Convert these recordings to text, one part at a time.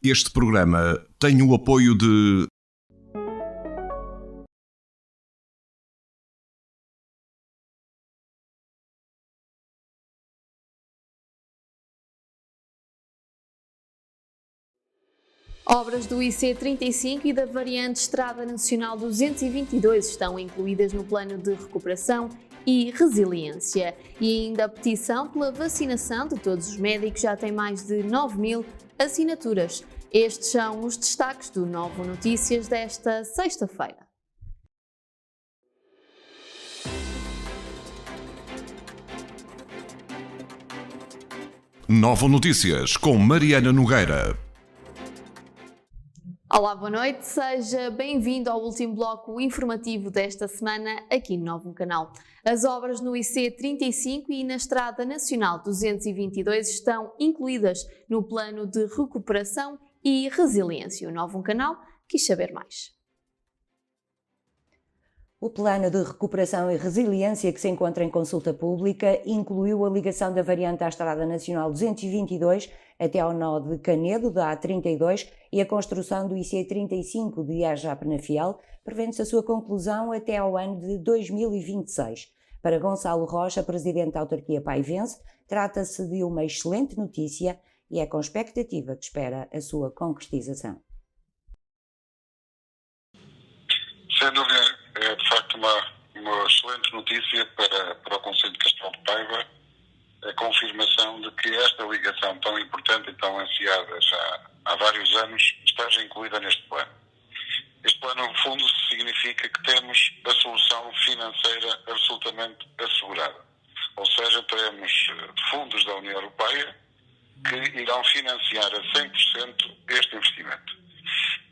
Este programa tem o apoio de... Obras do IC35 e da variante Estrada Nacional 222 estão incluídas no plano de recuperação e resiliência. E ainda a petição pela vacinação de todos os médicos já tem mais de 9.000 assinaturas. Estes são os destaques do Novo Notícias desta sexta-feira. Novo Notícias com Mariana Nogueira. Olá, boa noite, seja bem-vindo ao último bloco informativo desta semana aqui no Novo Canal. As obras no IC35 e na Estrada Nacional 222 estão incluídas no plano de recuperação e resiliência. O Novo Canal quis saber mais. O plano de recuperação e resiliência que se encontra em consulta pública incluiu a ligação da variante à Estrada Nacional 222 até ao nó de Canedo, da A32, e a construção do IC35 de Aja-Penafiel, prevendo-se a sua conclusão até ao ano de 2026. Para Gonçalo Rocha, presidente da autarquia paivense, trata-se de uma excelente notícia e é com expectativa que espera a sua concretização. Sem dúvida, é de facto uma excelente notícia para o Concelho de Castelo de Paiva, a confirmação de que esta ligação tão importante e tão ansiada já há vários anos esteja incluída neste plano. Este plano, no fundo, significa que temos a solução financeira absolutamente assegurada. Ou seja, teremos fundos da União Europeia que irão financiar a 100% este investimento.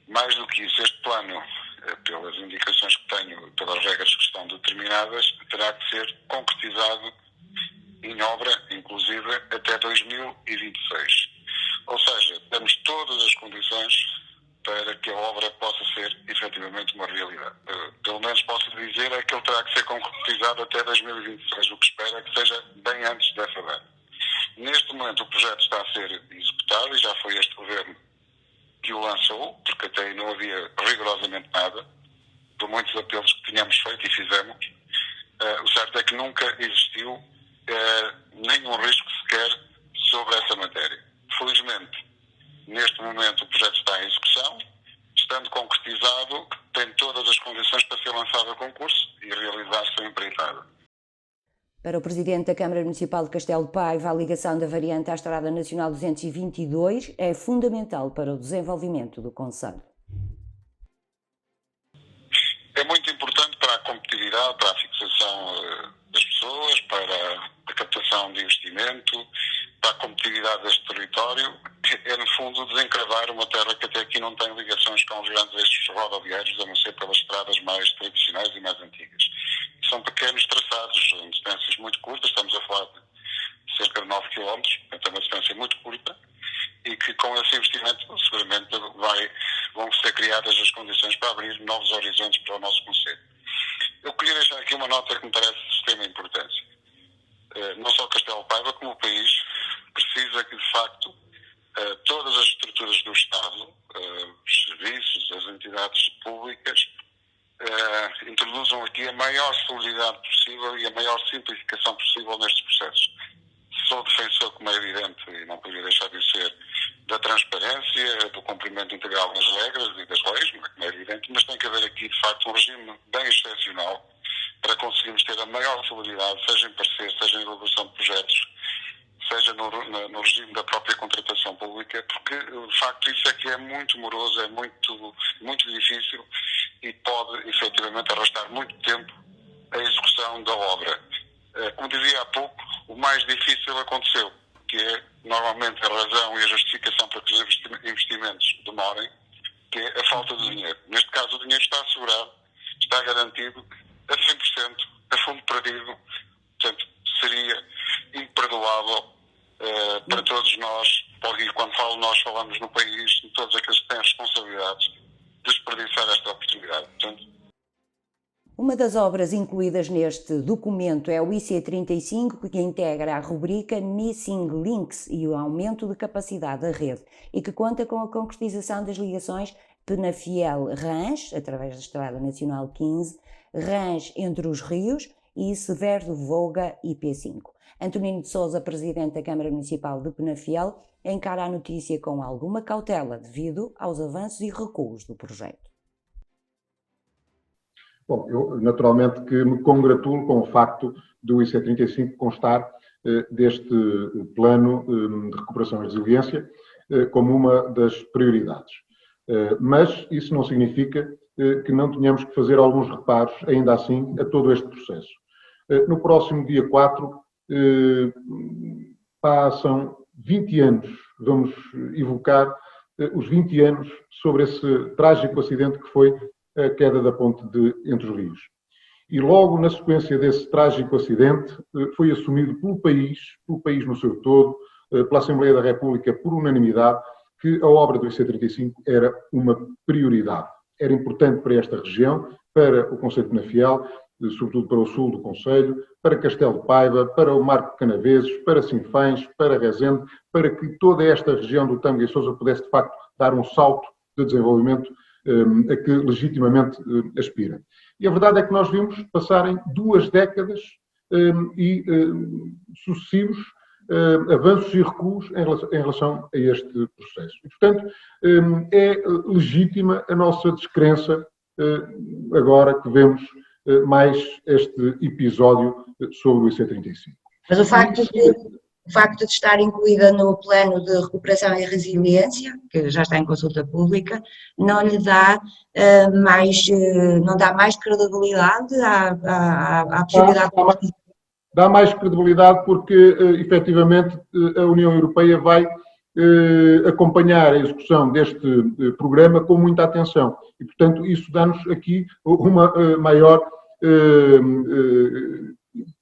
Mais do que isso, este plano, pelas indicações que tenho, pelas regras que estão determinadas, terá que ser concretizado em obra, inclusive, até 2026. Ou seja, temos todas as condições para que a obra possa ser efetivamente uma realidade. Pelo menos posso dizer é que ele terá que ser concretizado até 2026, o que espero é que seja bem antes dessa data. Neste momento o projeto está a ser executado e já foi este governo que o lançou, porque até aí não havia rigorosamente nada, por muitos apelos que tínhamos feito e fizemos. O certo é que nunca existiu nenhum risco sequer sobre essa matéria. Felizmente, neste momento o projeto está em execução, estando concretizado, tem todas as condições para ser lançado a concurso e realizar-se a empreitada. Para o Presidente da Câmara Municipal de Castelo de Paiva, a ligação da variante à Estrada Nacional 222 é fundamental para o desenvolvimento do concelho. É muito importante para a competitividade, para a fixação das pessoas, para a captação de investimento, para a competitividade deste território, que é, no fundo, desencravar uma terra que até aqui não tem ligações com os grandes eixos rodoviários, a não ser pelas estradas mais tradicionais e mais antigas. São pequenos traçados, em distâncias muito curtas, estamos a falar de cerca de 9 km, portanto é uma distância muito curta, e que com esse investimento seguramente vão ser criadas as condições para abrir novos horizontes para o nosso concelho. Eu queria deixar aqui uma nota que me parece de extrema importância. Não só Castelo de Paiva, como o país, precisa que, de facto, todas as estruturas do Estado, os serviços, as entidades públicas, introduzam aqui a maior celeridade possível e a maior simplificação possível nestes processos. Sou defensor, como é evidente, e não poderia deixar de ser, da transparência, do cumprimento integral das regras e das leis, como é evidente, mas tem que haver aqui, de facto, um regime bem excepcional para conseguirmos ter a maior celeridade, seja em parecer, seja em elaboração de projetos, seja no regime da própria contratação pública, porque, de facto, isso é que é muito moroso, é muito difícil e pode, efetivamente, arrastar muito tempo a execução da obra. Como dizia há pouco, o mais difícil aconteceu, que é, normalmente, a razão e a justificação para que os investimentos demorem, que é a falta de dinheiro. Neste caso, o dinheiro está assegurado, está garantido a 100%, a fundo perdido. Portanto, seria imperdoável para todos nós, e quando falo nós, falamos no país, de todos aqueles que têm responsabilidades, desperdiçar esta oportunidade. Portanto, Uma das obras incluídas neste documento é o IC35, que integra a rubrica Missing Links e o aumento de capacidade da rede, e que conta com a concretização das ligações Penafiel-Rãs, através da Estrada Nacional 15, Rãs entre os Rios e Severo do Voga IP5. Antonino de Sousa, presidente da Câmara Municipal de Penafiel, encara a notícia com alguma cautela devido aos avanços e recuos do projeto. Bom, eu naturalmente que me congratulo com o facto do IC35 constar deste plano de recuperação e resiliência como uma das prioridades. Mas isso não significa que não tenhamos que fazer alguns reparos, ainda assim, a todo este processo. No próximo dia 4, passam 20 anos, vamos evocar os 20 anos sobre esse trágico acidente que foi a queda da ponte entre os rios. E logo na sequência desse trágico acidente, foi assumido pelo país no seu todo, pela Assembleia da República, por unanimidade, que a obra do IC35 era uma prioridade. Era importante para esta região, para o concelho de Penafiel, sobretudo para o sul do concelho, para Castelo de Paiva, para o Marco de Canaveses, para Sinfães, para Rezende, para que toda esta região do Tâmega e Sousa pudesse, de facto, dar um salto de desenvolvimento a que legitimamente aspira. E a verdade é que nós vimos passarem 2 décadas e sucessivos avanços e recuos em relação a este processo. E, portanto, é legítima a nossa descrença agora que vemos mais este episódio sobre o IC35. Mas o facto de estar incluída no plano de recuperação e resiliência, que já está em consulta pública, não lhe dá não dá mais credibilidade à possibilidade Dá mais credibilidade porque, efetivamente, a União Europeia vai acompanhar a execução deste programa com muita atenção. E, portanto, isso dá-nos aqui uma maior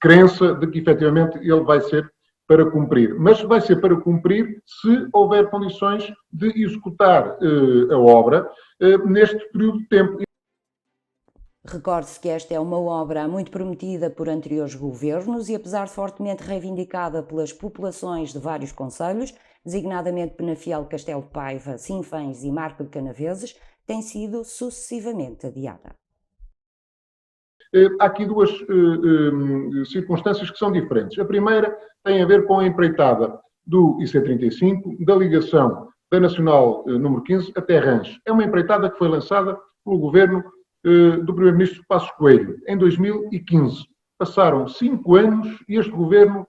crença de que, efetivamente, ele vai ser para cumprir. Mas vai ser para cumprir se houver condições de executar a obra neste período de tempo. Recorde-se que esta é uma obra muito prometida por anteriores governos e, apesar de fortemente reivindicada pelas populações de vários concelhos, designadamente Penafiel, Castelo de Paiva, Sinfães e Marco de Canaveses, tem sido sucessivamente adiada. Há aqui 2 circunstâncias que são diferentes. A primeira tem a ver com a empreitada do IC35, da ligação da Nacional número 15 até Rãs. É uma empreitada que foi lançada pelo governo do Primeiro-Ministro Passos Coelho, em 2015. Passaram 5 anos e este governo,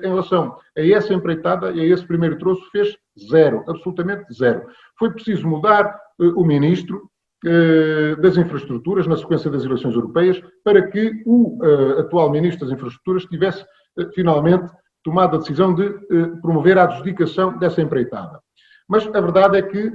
em relação a essa empreitada e a esse primeiro troço, fez zero, absolutamente zero. Foi preciso mudar o ministro das infraestruturas, na sequência das eleições europeias, para que o atual ministro das infraestruturas tivesse finalmente tomado a decisão de promover a adjudicação dessa empreitada. Mas a verdade é que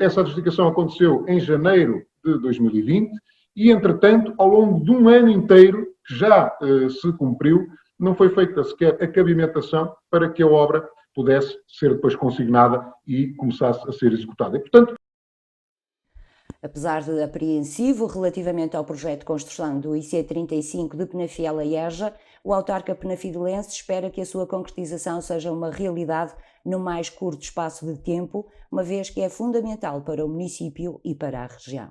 essa adjudicação aconteceu em janeiro de 2020 e, entretanto, ao longo de um ano inteiro, que já se cumpriu, não foi feita sequer a cabimentação para que a obra pudesse ser depois consignada e começasse a ser executada. E, portanto, apesar de apreensivo relativamente ao projeto de construção do IC35 de Penafiel a Eja, o autarca penafidelense espera que a sua concretização seja uma realidade no mais curto espaço de tempo, uma vez que é fundamental para o município e para a região.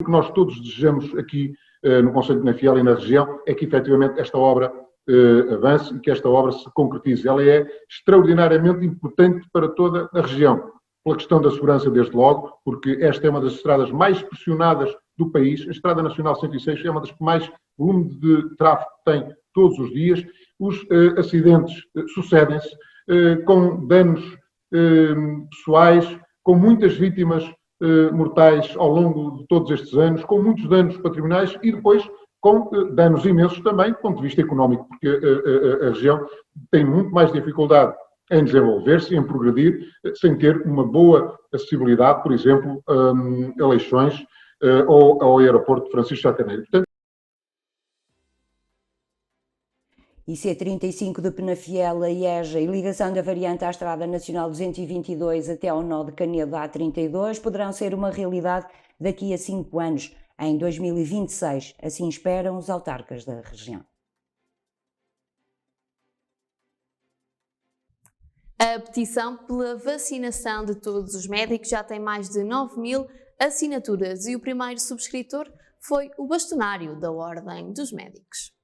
O que nós todos desejamos aqui no concelho de Penafiel e na região é que efetivamente esta obra avance e que esta obra se concretize. Ela é extraordinariamente importante para toda a região, pela questão da segurança desde logo, porque esta é uma das estradas mais pressionadas do país. A Estrada Nacional 106 é uma das que mais volume de tráfego tem todos os dias. Os acidentes sucedem-se com danos pessoais, com muitas vítimas mortais ao longo de todos estes anos, com muitos danos patrimoniais e depois com danos imensos também do ponto de vista económico, porque a região tem muito mais dificuldade em desenvolver-se, em progredir, sem ter uma boa acessibilidade, por exemplo, a Leixões ou ao aeroporto de Francisco Sá Carneiro. Portanto, IC35 de Penafiel a Eja e ligação da variante à Estrada Nacional 222 até ao nó de Canedo A32 poderão ser uma realidade daqui a 5 anos, em 2026, assim esperam os autarcas da região. A petição pela vacinação de todos os médicos já tem mais de 9.000 assinaturas e o primeiro subscritor foi o bastonário da Ordem dos Médicos.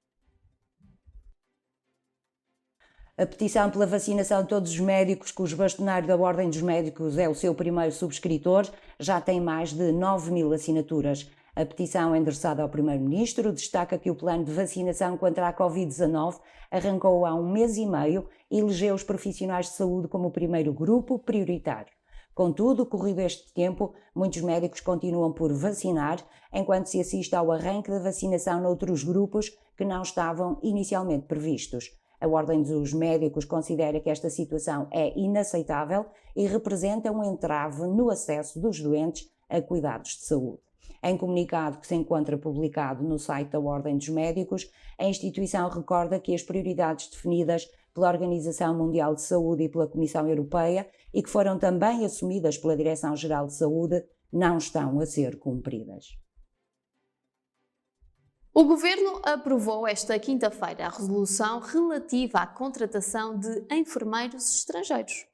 A petição pela vacinação de todos os médicos, cujo bastonário da Ordem dos Médicos é o seu primeiro subscritor, já tem mais de 9.000 assinaturas. A petição endereçada ao Primeiro-Ministro destaca que o plano de vacinação contra a Covid-19 arrancou há 1 mês e meio e elegeu os profissionais de saúde como o primeiro grupo prioritário. Contudo, corrido este tempo, muitos médicos continuam por vacinar, enquanto se assiste ao arranque da vacinação noutros grupos que não estavam inicialmente previstos. A Ordem dos Médicos considera que esta situação é inaceitável e representa um entrave no acesso dos doentes a cuidados de saúde. Em comunicado que se encontra publicado no site da Ordem dos Médicos, a instituição recorda que as prioridades definidas pela Organização Mundial de Saúde e pela Comissão Europeia e que foram também assumidas pela Direção-Geral de Saúde não estão a ser cumpridas. O Governo aprovou esta quinta-feira a resolução relativa à contratação de enfermeiros estrangeiros.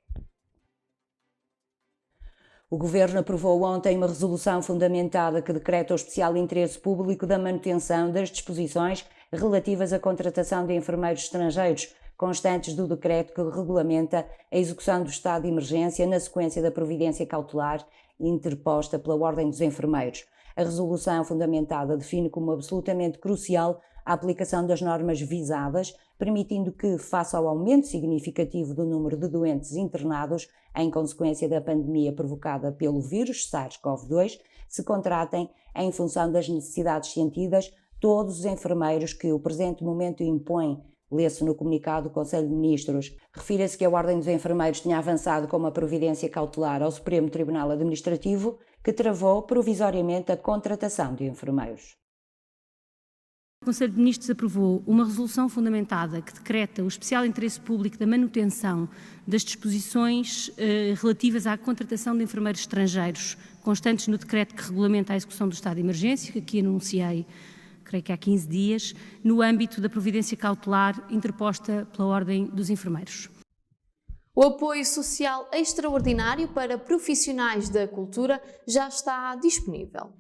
O Governo aprovou ontem uma resolução fundamentada que decreta o especial interesse público da manutenção das disposições relativas à contratação de enfermeiros estrangeiros, constantes do decreto que regulamenta a execução do estado de emergência na sequência da providência cautelar interposta pela Ordem dos Enfermeiros. A resolução fundamentada define como absolutamente crucial a aplicação das normas visadas, permitindo que, face ao aumento significativo do número de doentes internados em consequência da pandemia provocada pelo vírus SARS-CoV-2, se contratem, em função das necessidades sentidas, todos os enfermeiros que o presente momento impõe. Lê-se no comunicado do Conselho de Ministros. Refira-se que a Ordem dos Enfermeiros tinha avançado com uma providência cautelar ao Supremo Tribunal Administrativo, que travou provisoriamente a contratação de enfermeiros. O Conselho de Ministros aprovou uma resolução fundamentada que decreta o especial interesse público da manutenção das disposições relativas à contratação de enfermeiros estrangeiros, constantes no decreto que regulamenta a execução do estado de emergência, que aqui anunciei, creio que há 15 dias, no âmbito da providência cautelar interposta pela Ordem dos Enfermeiros. O apoio social extraordinário para profissionais da cultura já está disponível.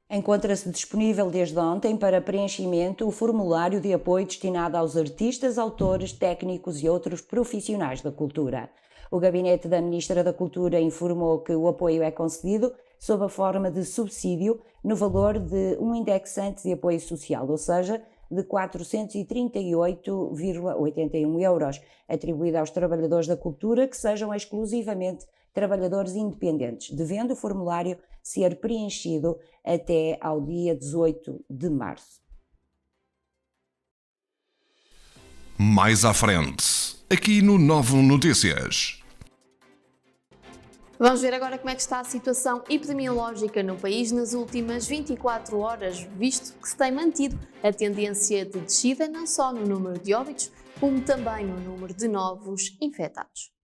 Encontra-se disponível desde ontem para preenchimento o formulário de apoio destinado aos artistas, autores, técnicos e outros profissionais da cultura. O gabinete da Ministra da Cultura informou que o apoio é concedido sob a forma de subsídio no valor de um indexante de apoio social, ou seja, de 438,81 euros, atribuído aos trabalhadores da cultura que sejam exclusivamente trabalhadores independentes, devendo o formulário ser preenchido até ao dia 18 de março. Mais à frente, aqui no Novo Notícias. Vamos ver agora como é que está a situação epidemiológica no país nas últimas 24 horas, visto que se tem mantido a tendência de descida não só no número de óbitos, como também no número de novos infectados.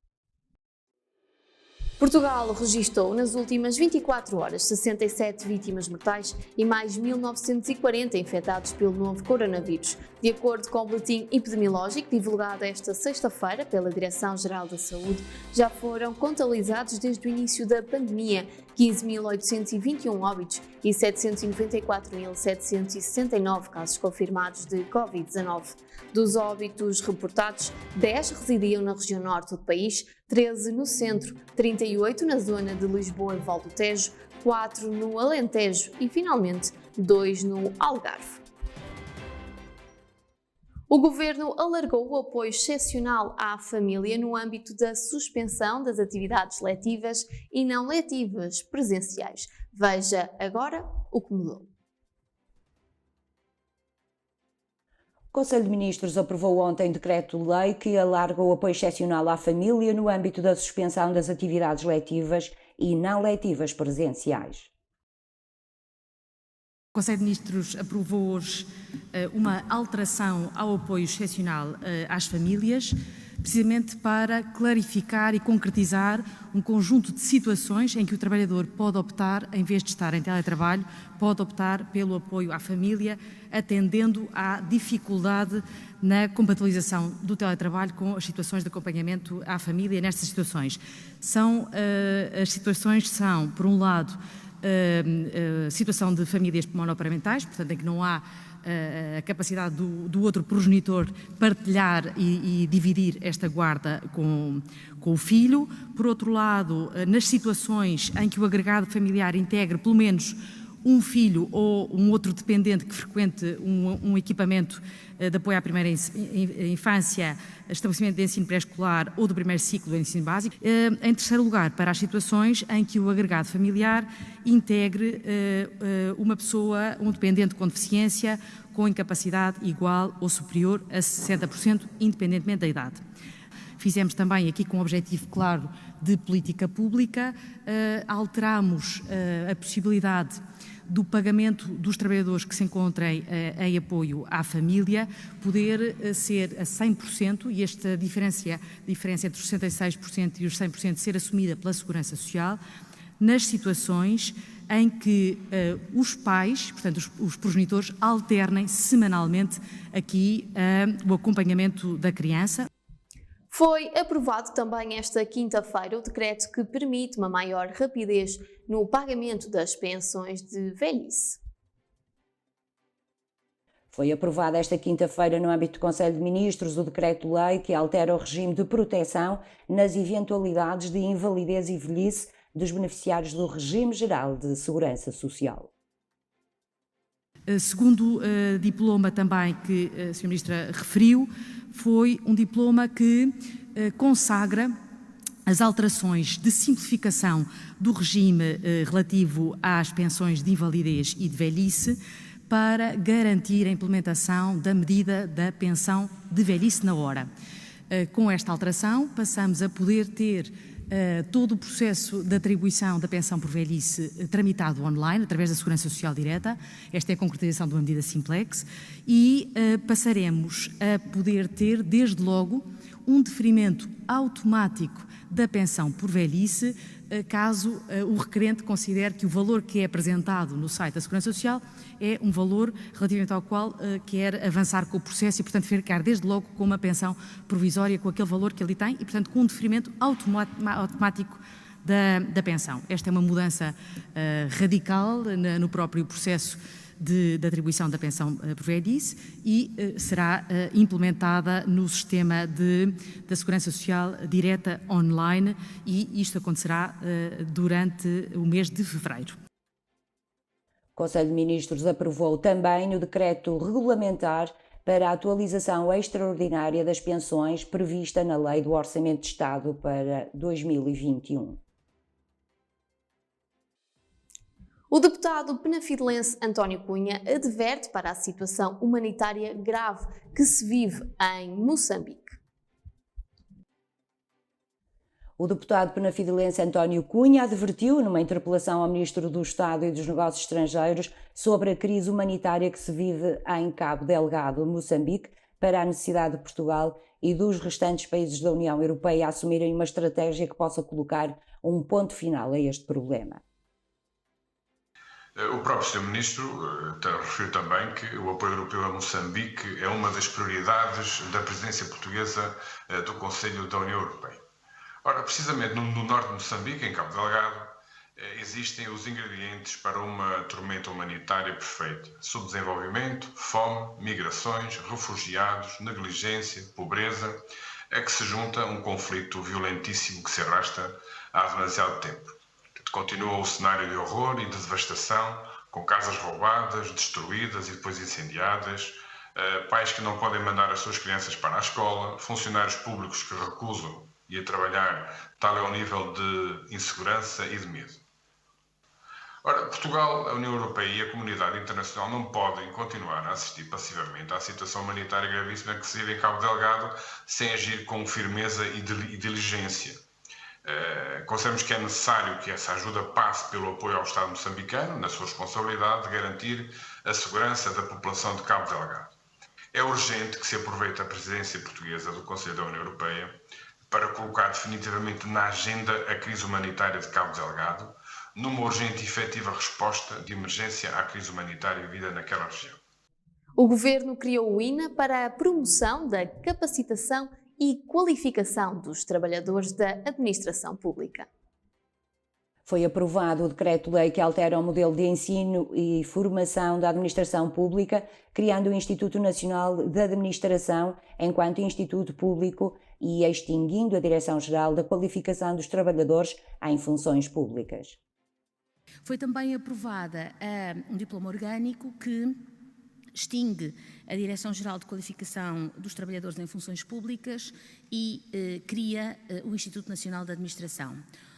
Portugal registrou nas últimas 24 horas 67 vítimas mortais e mais 1.940 infectados pelo novo coronavírus. De acordo com o boletim epidemiológico divulgado esta sexta-feira pela Direção-Geral da Saúde, já foram contabilizados desde o início da pandemia 15.821 óbitos e 794.769 casos confirmados de Covid-19. Dos óbitos reportados, 10 residiam na região norte do país, 13 no centro, 38 na zona de Lisboa e Val do Tejo, 4 no Alentejo e, finalmente, 2 no Algarve. O Governo alargou o apoio excepcional à família no âmbito da suspensão das atividades letivas e não letivas presenciais. Veja agora o que mudou. O Conselho de Ministros aprovou ontem decreto-lei que alarga o apoio excepcional à família no âmbito da suspensão das atividades letivas e não letivas presenciais. O Conselho de Ministros aprovou hoje uma alteração ao apoio excepcional às famílias, precisamente para clarificar e concretizar um conjunto de situações em que o trabalhador pode optar, em vez de estar em teletrabalho, pode optar pelo apoio à família, atendendo à dificuldade na compatibilização do teletrabalho com as situações de acompanhamento à família nestas situações. As situações são, por um lado, situação de famílias monoparentais, portanto, em que não há a capacidade do outro progenitor partilhar e dividir esta guarda com o filho. Por outro lado, nas situações em que o agregado familiar integre pelo menos um filho ou um outro dependente que frequente um equipamento de apoio à primeira infância, estabelecimento de ensino pré-escolar ou do primeiro ciclo do ensino básico. Em terceiro lugar, para as situações em que o agregado familiar integre uma pessoa, um dependente com deficiência, com incapacidade igual ou superior a 60%, independentemente da idade. Fizemos também aqui com um objetivo claro de política pública, alteramos a possibilidade do pagamento dos trabalhadores que se encontrem em apoio à família poder ser a 100% e esta diferença entre os 66% e os 100% ser assumida pela Segurança Social nas situações em que os pais, portanto os progenitores, alternem semanalmente aqui o acompanhamento da criança. Foi aprovado também esta quinta-feira o decreto que permite uma maior rapidez no pagamento das pensões de velhice. Foi aprovado esta quinta-feira no âmbito do Conselho de Ministros o decreto-lei que altera o regime de proteção nas eventualidades de invalidez e velhice dos beneficiários do Regime Geral de Segurança Social. Segundo diploma também que a Sra. Ministra referiu, foi um diploma que consagra as alterações de simplificação do regime relativo às pensões de invalidez e de velhice para garantir a implementação da medida da pensão de velhice na hora. Com esta alteração, passamos a poder ter todo o processo de atribuição da pensão por velhice tramitado online, através da Segurança Social Direta. Esta é a concretização de uma medida simplex e passaremos a poder ter, desde logo, um deferimento automático da pensão por velhice, caso o requerente considere que o valor que é apresentado no site da Segurança Social é um valor relativamente ao qual quer avançar com o processo e, portanto, ficar desde logo com uma pensão provisória com aquele valor que ele tem e, portanto, com um deferimento automático da pensão. Esta é uma mudança radical no próprio processo de atribuição da pensão por velhice e será implementada no sistema da Segurança Social Direta online e isto acontecerá durante o mês de fevereiro. O Conselho de Ministros aprovou também o decreto regulamentar para a atualização extraordinária das pensões prevista na Lei do Orçamento de Estado para 2021. O deputado penafidelense António Cunha adverte para a situação humanitária grave que se vive em Moçambique. O deputado penafidelense António Cunha advertiu numa interpelação ao Ministro do Estado e dos Negócios Estrangeiros sobre a crise humanitária que se vive em Cabo Delgado, Moçambique, para a necessidade de Portugal e dos restantes países da União Europeia assumirem uma estratégia que possa colocar um ponto final a este problema. O próprio Sr. Ministro referiu também que o apoio europeu a Moçambique é uma das prioridades da presidência portuguesa do Conselho da União Europeia. Ora, precisamente no norte de Moçambique, em Cabo Delgado, existem os ingredientes para uma tormenta humanitária perfeita: subdesenvolvimento, fome, migrações, refugiados, negligência, pobreza, a que se junta um conflito violentíssimo que se arrasta há demasiado tempo. Continua o cenário de horror e de devastação, com casas roubadas, destruídas e depois incendiadas, pais que não podem mandar as suas crianças para a escola, funcionários públicos que recusam ir a trabalhar, tal é o nível de insegurança e de medo. Ora, Portugal, a União Europeia e a comunidade internacional não podem continuar a assistir passivamente à situação humanitária gravíssima que se vive em Cabo Delgado sem agir com firmeza e diligência. Consideramos que é necessário que essa ajuda passe pelo apoio ao Estado moçambicano, na sua responsabilidade de garantir a segurança da população de Cabo Delgado. É urgente que se aproveite a presidência portuguesa do Conselho da União Europeia para colocar definitivamente na agenda a crise humanitária de Cabo Delgado, numa urgente e efetiva resposta de emergência à crise humanitária vivida naquela região. O Governo criou o INA para a promoção da capacitação e qualificação dos trabalhadores da administração pública. Foi aprovado o decreto-lei que altera o modelo de ensino e formação da administração pública, criando o Instituto Nacional de Administração enquanto Instituto Público e extinguindo a Direção-Geral da Qualificação dos Trabalhadores em Funções Públicas. Foi também aprovada um diploma orgânico que extingue a Direção-Geral de Qualificação dos Trabalhadores em Funções Públicas e cria o Instituto Nacional de Administração,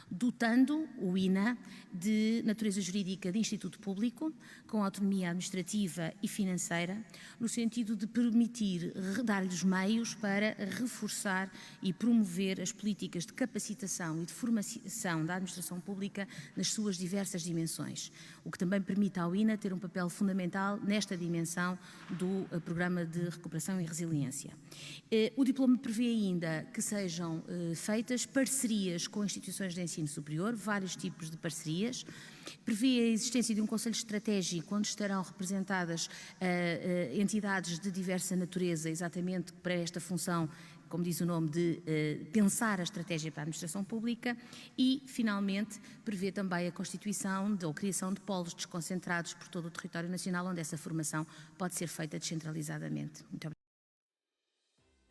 dotando o INA de natureza jurídica de instituto público, com autonomia administrativa e financeira, no sentido de permitir dar-lhes meios para reforçar e promover as políticas de capacitação e de formação da administração pública nas suas diversas dimensões, o que também permite ao INA ter um papel fundamental nesta dimensão do Programa de Recuperação e Resiliência. O diploma prevê ainda que sejam feitas parcerias com instituições de ensino superior, vários tipos de parcerias, prevê a existência de um conselho estratégico onde estarão representadas entidades de diversa natureza, exatamente para esta função, como diz o nome, de pensar a estratégia para a administração pública e, finalmente, prevê também a constituição ou criação de polos desconcentrados por todo o território nacional, onde essa formação pode ser feita descentralizadamente. Muito obrigada.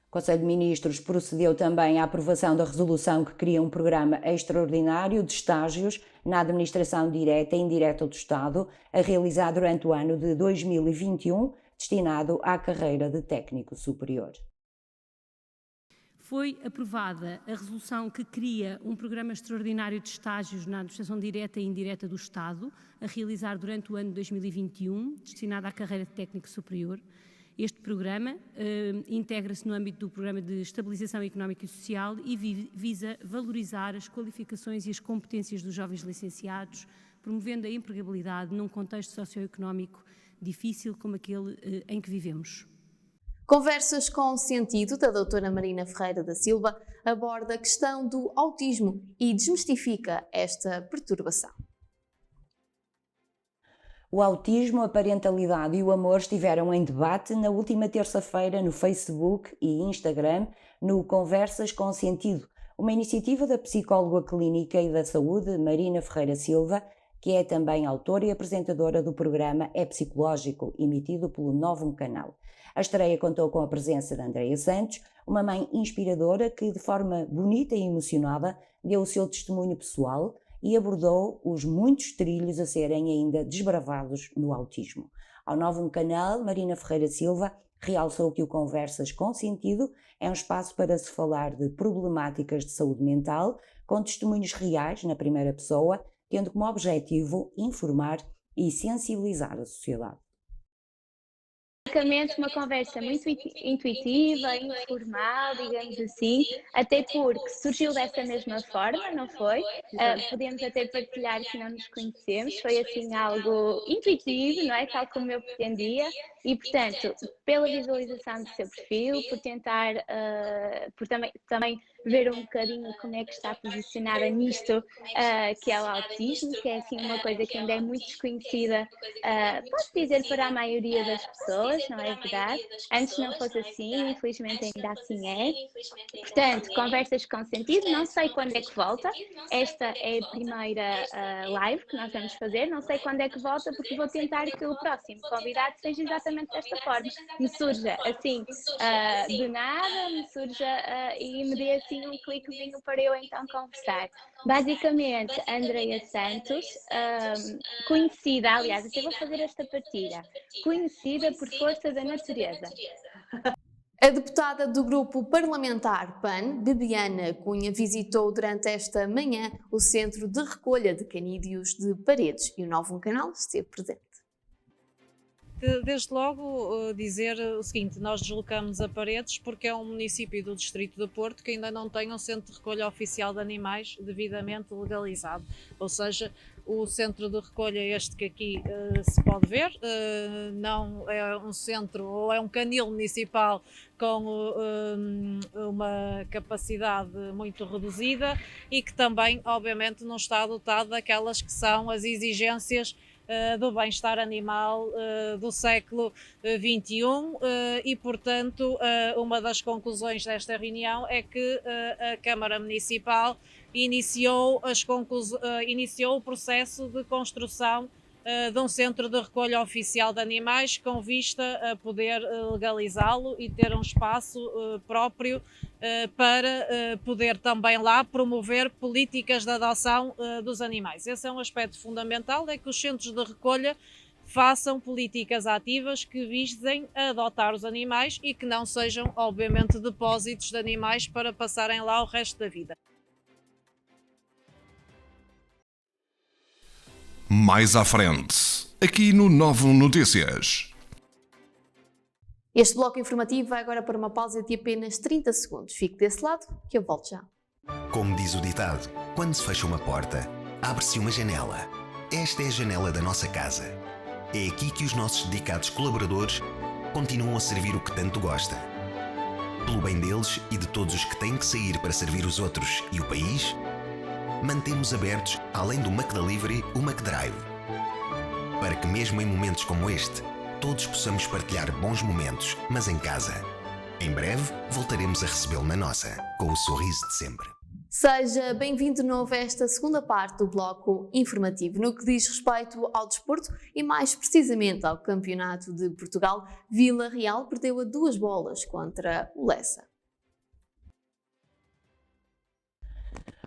O Conselho de Ministros procedeu também à aprovação da resolução que cria um programa extraordinário de estágios na administração direta e indireta do Estado, a realizar durante o ano de 2021, destinado à carreira de técnico superior. Foi aprovada a resolução que cria um programa extraordinário de estágios na administração direta e indireta do Estado, a realizar durante o ano de 2021, destinado à carreira de técnico superior. Este programa integra-se no âmbito do Programa de Estabilização Económica e Social e visa valorizar as qualificações e as competências dos jovens licenciados, promovendo a empregabilidade num contexto socioeconómico difícil como aquele em que vivemos. Conversas com Sentido, da doutora Marina Ferreira da Silva, aborda a questão do autismo e desmistifica esta perturbação. O autismo, a parentalidade e o amor estiveram em debate na última terça-feira no Facebook e Instagram, no Conversas com Sentido, uma iniciativa da psicóloga clínica e da saúde Marina Ferreira Silva, que é também autora e apresentadora do programa É Psicológico, emitido pelo Novo Canal. A estreia contou com a presença de Andreia Santos, uma mãe inspiradora que, de forma bonita e emocionada, deu o seu testemunho pessoal e abordou os muitos trilhos a serem ainda desbravados no autismo. Ao Novo Canal, Marina Ferreira Silva realçou que o Conversas com Sentido é um espaço para se falar de problemáticas de saúde mental, com testemunhos reais na primeira pessoa, tendo como objetivo informar e sensibilizar a sociedade. Basicamente uma conversa muito intuitiva, informal, digamos assim, até porque surgiu dessa mesma forma, não foi? Podemos até partilhar que não nos conhecemos, foi assim algo intuitivo, não é? Tal como eu pretendia e, portanto, pela visualização do seu perfil, por tentar, por também ver um bocadinho como é que está posicionada nisto, que é o autismo, que é assim uma coisa que ainda é muito desconhecida, posso dizer, para a maioria das pessoas, não é verdade? Antes não fosse assim, infelizmente ainda assim é. Portanto, Conversas com Sentido, não sei quando é que volta, esta é a primeira live que nós vamos fazer, não sei quando é que volta, porque vou tentar que o próximo convidado seja exatamente desta forma, me surja assim, do nada, me surja e me dê assim um cliquezinho para eu então conversar. Basicamente, Andreia Santos, conhecida, aliás, até vou fazer esta partilha, conhecida por força da natureza. A deputada do grupo parlamentar PAN, Bebiana Cunha, visitou durante esta manhã o Centro de Recolha de Canídeos de Paredes e o Novo Canal esteve presente. Desde logo dizer o seguinte, nós deslocamos a Paredes porque é um município do distrito de Porto que ainda não tem um centro de recolha oficial de animais devidamente legalizado, ou seja, o centro de recolha este que aqui se pode ver, não é um centro ou é um canil municipal com uma capacidade muito reduzida e que também, obviamente, não está dotado daquelas que são as exigências do bem-estar animal do século XXI e, portanto, uma das conclusões desta reunião é que a Câmara Municipal iniciou o processo de construção de um centro de recolha oficial de animais com vista a poder legalizá-lo e ter um espaço próprio para poder também lá promover políticas de adoção dos animais. Esse é um aspecto fundamental, é que os centros de recolha façam políticas ativas que visem a adotar os animais e que não sejam, obviamente, depósitos de animais para passarem lá o resto da vida. Mais à frente, aqui no Novo Notícias. Este bloco informativo vai agora para uma pausa de apenas 30 segundos. Fique desse lado que eu volto já. Como diz o ditado, quando se fecha uma porta, abre-se uma janela. Esta é a janela da nossa casa. É aqui que os nossos dedicados colaboradores continuam a servir o que tanto gosta. Pelo bem deles e de todos os que têm que sair para servir os outros e o país, mantemos abertos, além do McDelivery, o McDrive. Para que mesmo em momentos como este, todos possamos partilhar bons momentos, mas em casa. Em breve, voltaremos a recebê-lo na nossa, com o sorriso de sempre. Seja bem-vindo de novo a esta segunda parte do bloco informativo. No que diz respeito ao desporto e mais precisamente ao Campeonato de Portugal, Vila Real perdeu a 2 bolas contra o Lessa.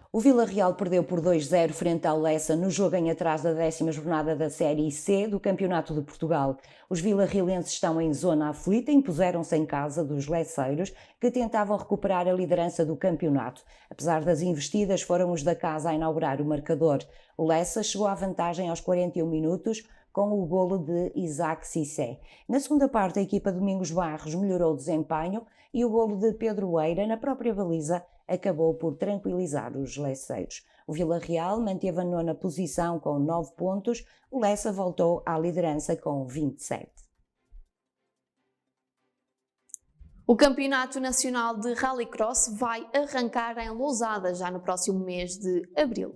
O Vila Real perdeu por 2-0 frente ao Lessa no jogo em atraso da 10ª jornada da Série C do Campeonato de Portugal. Os vilarrielenses estão em zona aflita e impuseram-se em casa dos lesseiros, que tentavam recuperar a liderança do campeonato. Apesar das investidas, foram os da casa a inaugurar o marcador. O Lessa chegou à vantagem aos 41 minutos, com o golo de Isaac Cissé. Na segunda parte, a equipa de Domingos Barros melhorou o desempenho e o golo de Pedro Eira, na própria baliza, acabou por tranquilizar os lesseiros. O Vila Real manteve a 9ª posição com 9 pontos, o Lessa voltou à liderança com 27. O Campeonato Nacional de Rallycross vai arrancar em Lousada já no próximo mês de abril.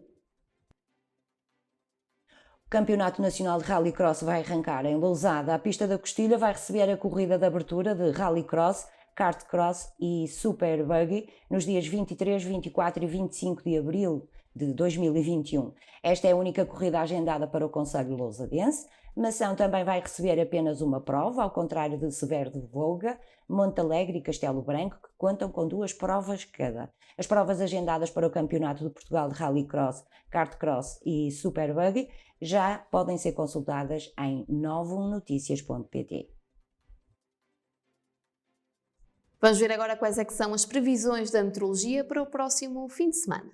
O Campeonato Nacional de Rallycross vai arrancar em Lousada. A pista da Costilha vai receber a corrida de abertura de Rallycross, Kartcross e Super Buggy nos dias 23, 24 e 25 de abril de 2021. Esta é a única corrida agendada para o concelho lousadense. Mação também vai receber apenas uma prova, ao contrário de Severo de Volga, Montalegre e Castelo Branco, que contam com 2 provas cada. As provas agendadas para o Campeonato de Portugal de Rallycross, Kartcross e Super Buggy já podem ser consultadas em novonoticias.pt. Vamos ver agora quais é que são as previsões da meteorologia para o próximo fim de semana.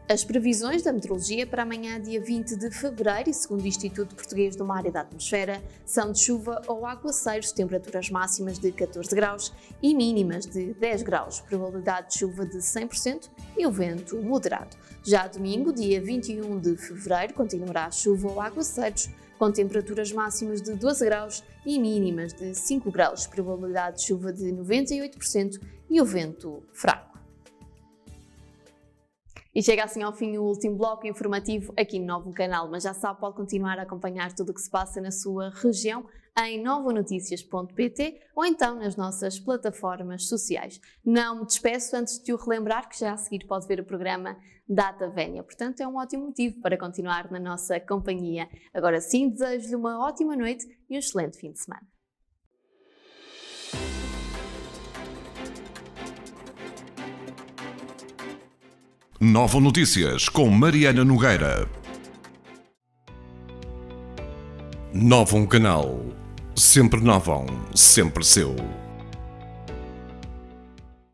As previsões da meteorologia para amanhã, dia 20 de fevereiro, e segundo o Instituto Português do Mar e da Atmosfera, são de chuva ou aguaceiros, temperaturas máximas de 14 graus e mínimas de 10 graus, probabilidade de chuva de 100% e o vento moderado. Já domingo, dia 21 de fevereiro, continuará a chuva ou aguaceiros, com temperaturas máximas de 12 graus e mínimas de 5 graus, probabilidade de chuva de 98% e o vento fraco. E chega assim ao fim o último bloco informativo aqui no novo canal, mas já sabe, pode continuar a acompanhar tudo o que se passa na sua região em novonoticias.pt ou então nas nossas plataformas sociais. Não me despeço antes de o relembrar que já a seguir pode ver o programa Data Vénia, portanto é um ótimo motivo para continuar na nossa companhia. Agora sim, desejo-lhe uma ótima noite e um excelente fim de semana. Novo Notícias com Mariana Nogueira. Novo Canal. Sempre novo, sempre seu.